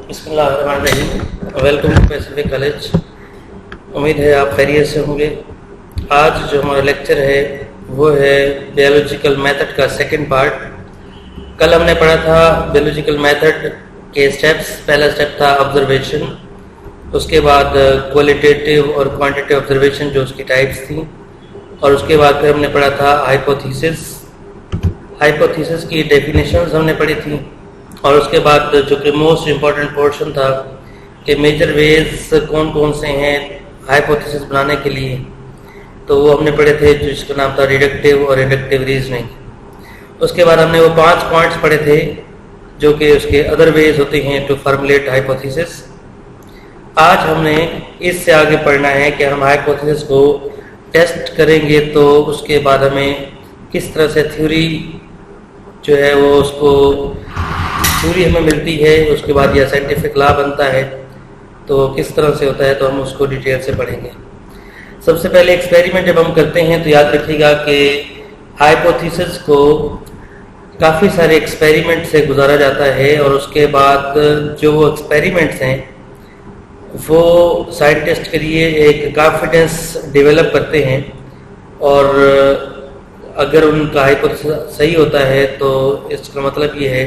बिस्मिल्लाहिर्रहमानिर्रहीम। Welcome to Pacific College. उम्मीद है आप खैरियत से होंगे। आज जो हमारा लेक्चर है वो है बायोलॉजिकल मेथड का सेकंड पार्ट। कल हमने पढ़ा था बायोलॉजिकल मेथड के स्टेप्स। पहला स्टेप था ऑब्जर्वेशन, उसके बाद क्वालिटेटिव और क्वांटिटेटिव ऑब्जर्वेशन जो उसकी टाइप्स थी, और उसके बाद फिर हमने पढ़ा था हाइपोथेसिस। हाइपोथेसिस की डेफिनेशंस हमने पढ़ी थी, और उसके बाद जो कि मोस्ट इम्पॉर्टेंट पोर्शन था कि मेजर वेज कौन कौन से हैं हाइपोथेसिस बनाने के लिए, तो वो हमने पढ़े थे, जिसका नाम था रिडक्टिव और इंडक्टिव रीजनिंग। उसके बाद हमने वो 5 पॉइंट्स पढ़े थे जो कि उसके अदर वेज होते हैं टू फॉर्मुलेट हाइपोथेसिस। आज हमने इससे आगे पढ़ना है कि हम हाइपोथेसिस को टेस्ट करेंगे तो उसके बाद हमें किस तरह से थ्योरी जो है वो उसको थ्योरी हमें मिलती है, उसके बाद यह साइंटिफिक लॉ बनता है, तो किस तरह से होता है तो हम उसको डिटेल से पढ़ेंगे। सबसे पहले एक्सपेरिमेंट जब हम करते हैं तो याद रखिएगा कि हाइपोथेसिस को काफ़ी सारे एक्सपेरिमेंट से गुजारा जाता है, और उसके बाद जो वो एक्सपेरिमेंट्स हैं वो साइंटिस्ट के लिए एक कॉन्फिडेंस डेवलप करते हैं, और अगर उनका हाइपोथेसिस सही होता है तो इसका मतलब ये है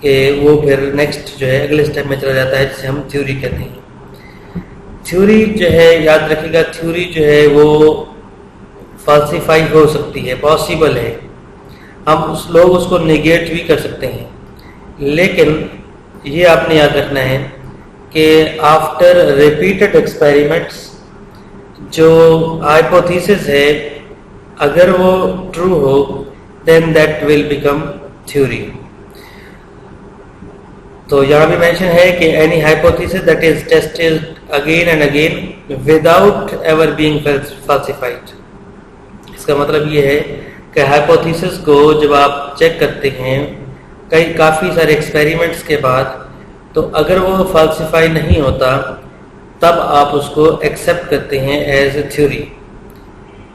कि वो फिर नेक्स्ट जो है अगले स्टेप में चला जाता है, जिसे हम थ्योरी कहते हैं। थ्योरी जो है याद रखिएगा, थ्योरी जो है वो फाल्सिफाई हो सकती है, पॉसिबल है, हम लोग उसको नेगेट भी कर सकते हैं, लेकिन ये आपने याद रखना है कि आफ्टर रिपीटेड एक्सपेरिमेंट्स जो हाइपोथेसिस है अगर वो ट्रू हो then that will become theory. तो यहाँ भी मेंशन है कि any hypothesis that is tested again and again without ever being falsified. इसका मतलब ये है कि हाइपोथेसिस को जब आप चेक करते हैं काफ़ी सारे एक्सपेरिमेंट्स के बाद, तो अगर वो फॉल्सिफाई नहीं होता तब आप उसको एक्सेप्ट करते हैं एज ए थ्योरी।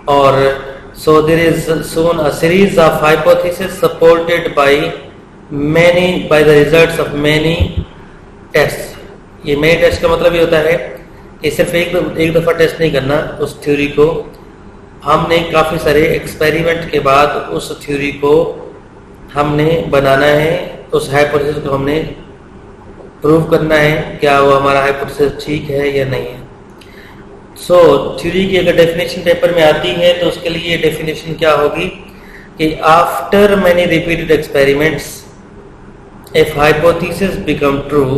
और so there is shown a series of hypothesis supported by the results of many tests। ये many टेस्ट का मतलब ये होता है कि सिर्फ एक दफ़ा टेस्ट नहीं करना उस थ्योरी को, हमने काफ़ी सारे एक्सपेरिमेंट के बाद उस थ्योरी को हमने बनाना है, उस हाइपोथेसिस को हमने प्रूव करना है क्या वो हमारा हाइपोथेसिस ठीक है या नहीं है। सो थ्योरी की अगर डेफिनेशन पेपर में आती है तो उसके लिए डेफिनेशन क्या होगी कि after many repeated experiments if hypothesis become true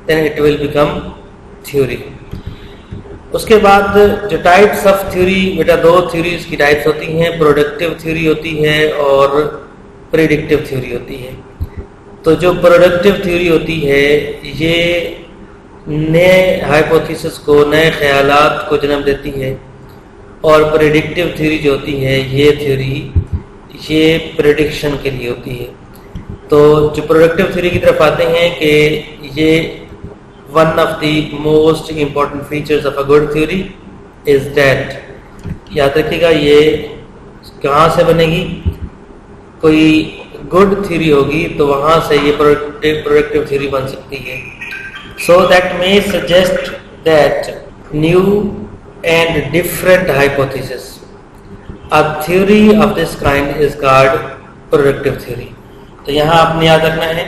then it will become theory। उसके बाद जो टाइप्स ऑफ थ्योरी, बेटा 2 थ्योरीज की टाइप्स होती हैं, प्रोडक्टिव थ्योरी होती है और प्रेडिक्टिव थ्योरी होती है। तो जो प्रोडक्टिव थ्योरी होती है ये नए हाइपोथेसिस को, नए ख्यालात को जन्म देती है, और प्रेडिक्टिव थ्योरी जो होती है ये थ्योरी ये प्रेडिक्शन के लिए होती है। तो जो प्रोडक्टिव थ्योरी की तरफ आते हैं कि ये one of the most important features of a good theory is that, याद रखिएगा ये कहाँ से बनेगी, कोई गुड थ्योरी होगी तो वहाँ से ये प्रोडक्टिव थ्योरी बन सकती है। So that may suggest that new and different hypothesis, a theory of this kind is called productive theory. तो यहाँ आपने याद रखना है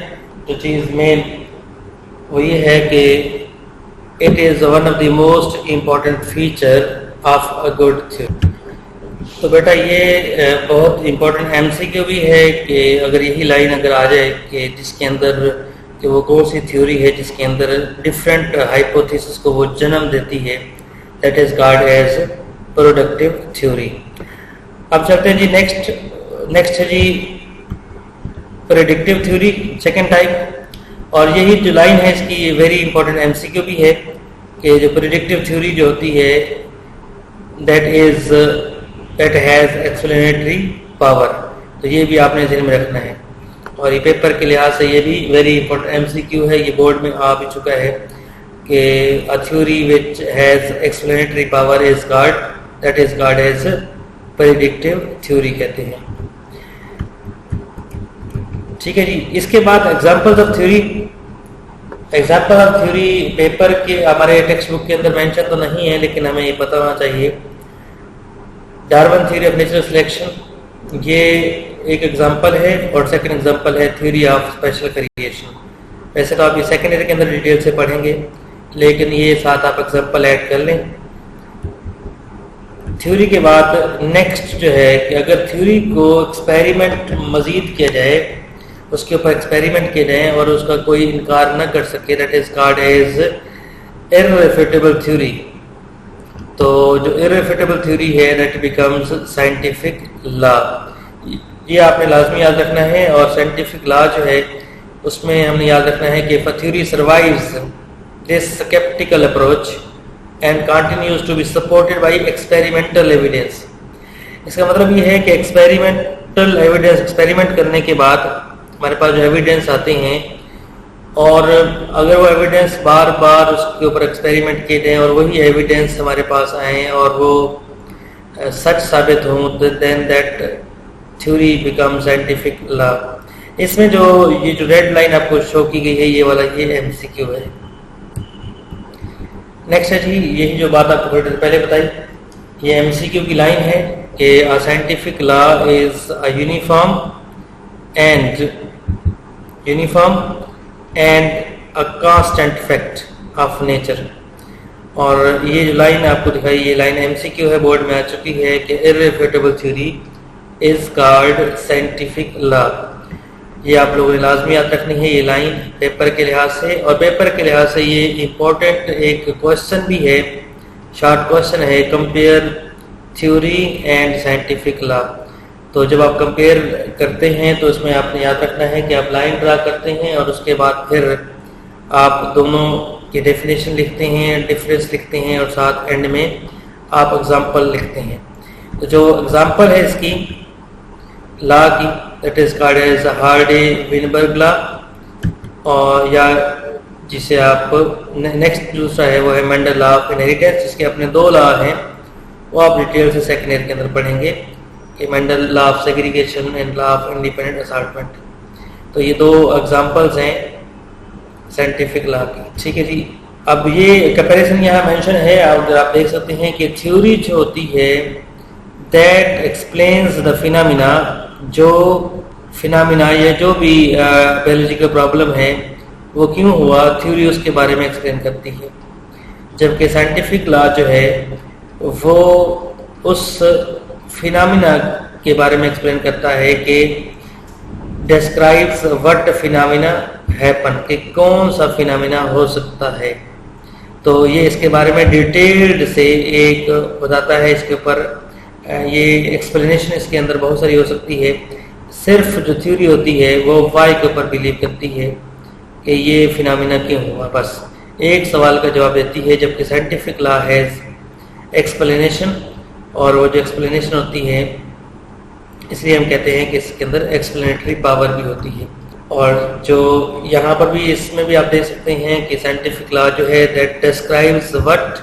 जो चीज़ मेन वो ये है कि it is one of the most important feature of a good theory. तो बेटा ये बहुत इम्पॉर्टेंट एमसीक्यू भी है कि अगर यही लाइन अगर आ जाए कि जिसके अंदर कि वो कौन सी थ्योरी है जिसके अंदर डिफरेंट हाइपोथेसिस को वो जन्म देती है, that is called as productive theory. अब चलते हैं जी नेक्स्ट है जी प्रेडिक्टिव थ्योरी, सेकेंड टाइप। और यही जो लाइन है इसकी ये वेरी इंपॉर्टेंट एमसीक्यू भी है कि जो प्रेडिक्टिव थ्योरी जो होती है दैट हैज़ एक्सप्लेनेटरी पावर। तो ये भी आपने ध्यान में रखना है, और ये पेपर के लिहाज से ये भी वेरी इंपॉर्टेंट एमसीक्यू है, ये बोर्ड में आ भी चुका है कि a theory which has explanatory power is called that is called as predictive theory कहते हैं। ठीक है जी। इसके बाद examples of theory, example of theory paper के हमारे टेक्स्ट बुक के अंदर मेंशन तो नहीं है, लेकिन हमें ये पता होना चाहिए। Darwin theory of natural selection ये एक एग्जाम्पल है, और सेकंड एग्जाम्पल है थ्योरी ऑफ स्पेशल क्रिएशन। वैसे तो आप ये सेकेंडरी के अंदर डिटेल से पढ़ेंगे, लेकिन ये साथ आप एग्जाम्पल ऐड कर लें। थ्योरी के बाद नेक्स्ट जो है कि अगर थ्योरी को एक्सपेरिमेंट मजीद किया जाए, उसके ऊपर एक्सपेरिमेंट किए जाए और उसका कोई इनकार न कर सके, that is called as irrefutable theory. तो जो इररिफ्यूटेबल थ्योरी है दैट बिकम्स साइंटिफिक लॉ। ये आपने लाजमी याद रखना है। और साइंटिफिक लॉ जो है उसमें हमने याद रखना है कि if a theory survives this sceptical approach and continues to be supported by experimental evidence। इसका मतलब ये है कि एक्सपेरिमेंटल एविडेंस, एक्सपेरिमेंट करने के बाद हमारे पास जो एविडेंस आते हैं, और अगर वो एविडेंस बार बार उसके ऊपर एक्सपेरिमेंट किए जाएं और वही एविडेंस हमारे पास आए और वो सच साबित हों, then that theory become scientific law. इसमें जो ये जो रेड लाइन आपको शो की गई है, ये वाला ये एमसीक्यू है। नेक्स्ट है जी, यही जो बात आपको थोड़ी देर पहले बताई, ये एमसीक्यू की लाइन है कि a scientific law is a uniform and a constant fact of nature. और ये जो लाइन आपको दिखाई, ये लाइन एमसीक्यू है, बोर्ड में आ चुकी है कि irrefutable theory is called scientific law. ये आप लोगों ने लाजमी याद रखनी है ये लाइन पेपर के लिहाज से। और पेपर के लिहाज से ये इम्पोर्टेंट एक क्वेश्चन भी है, शॉर्ट क्वेश्चन है, compare theory and scientific law. तो जब आप कंपेयर करते हैं तो इसमें आपने याद रखना है कि आप लाइन ड्रा करते हैं और उसके बाद फिर आप दोनों की डेफिनेशन लिखते हैं, डिफरेंस लिखते हैं, और साथ एंड में आप एग्जाम्पल लिखते हैं। तो जो एग्जाम्पल है इसकी लॉ की, that is called as Hardy Weinberg law, और या जिसे आप नेक्स्ट दूसरा है वो है मेंडल लॉ ऑफ इनहेरिटेंस, जिसके अपने दो लॉ हैं, वो आप डिटेल से सेकेंड ईयर के अंदर पढ़ेंगे कि Mendel law of segregation and law of independent assortment. तो ये दो एग्जांपल्स हैं साइंटिफिक लॉ की। ठीक है जी, अब ये कंपैरिजन यहाँ मेंशन है, आप देख सकते हैं कि थ्योरी जो होती है दैट एक्सप्लेन्स द फिनोमिना, जो फिनोमिना या जो भी बायोलॉजिकल प्रॉब्लम है वो क्यों हुआ, थ्योरी उसके बारे में एक्सप्लेन करती है। जबकि साइंटिफिक लॉ जो है वो उस फिनोमिना के बारे में एक्सप्लेन करता है कि डिस्क्राइब्स व्हाट फिनोमिना हैपन, कि कौन सा फिनोमिना हो सकता है। तो ये इसके बारे में डिटेल्ड से एक बताता है, इसके ऊपर ये एक्सप्लेनेशन इसके अंदर बहुत सारी हो सकती है। सिर्फ जो थ्योरी होती है वो वाई के ऊपर बिलीव करती है कि ये फिनोमिना क्यों हुआ, बस एक सवाल का जवाब देती है। जबकि साइंटिफिक लॉ हैज एक्सप्लेनेशन, और वो जो एक्सप्लेनेशन होती है इसलिए हम कहते हैं कि इसके अंदर एक्सप्लेनेटरी पावर भी होती है। और जो यहाँ पर भी इसमें भी आप देख सकते हैं कि साइंटिफिक लॉ जो है दैट डिस्क्राइब्स व्हाट,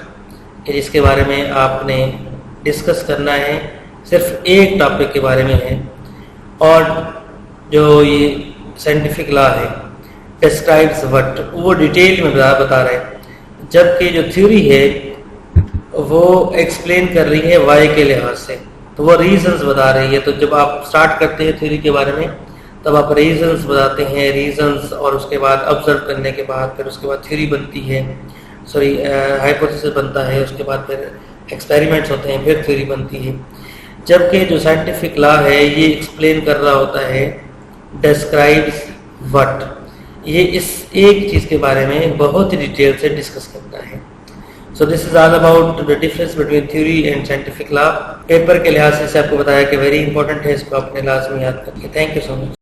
जिसके बारे में आपने डिस्कस करना है, सिर्फ एक टॉपिक के बारे में है। और जो ये साइंटिफिक लॉ है डिस्क्राइब्स व्हाट, वो डिटेल में बता रहे हैं, जबकि जो थ्योरी है वो एक्सप्लेन कर रही है वाई के लिहाज से, तो वो रीजंस बता रही है। तो जब आप स्टार्ट करते हैं थ्योरी के बारे में तब आप रीजंस बताते हैं, रीजंस, और उसके बाद ऑब्जर्व करने के बाद फिर उसके बाद थ्योरी बनती है, सॉरी हाइपोथेसिस बनता है, उसके बाद फिर एक्सपेरिमेंट्स होते हैं, फिर थ्योरी बनती है। जबकि जो साइंटिफिक लॉ है ये एक्सप्लेन कर रहा होता है डिस्क्राइब्स व्हाट, ये इस एक चीज़ के बारे में बहुत ही डिटेल से डिस्कस करता है। So this is all about the difference between theory and scientific law. Paper के लिहाज से आपको बताया कि वेरी इंपॉर्टेंट है, इसको अपने लाजमी याद करिए। Thank you so much.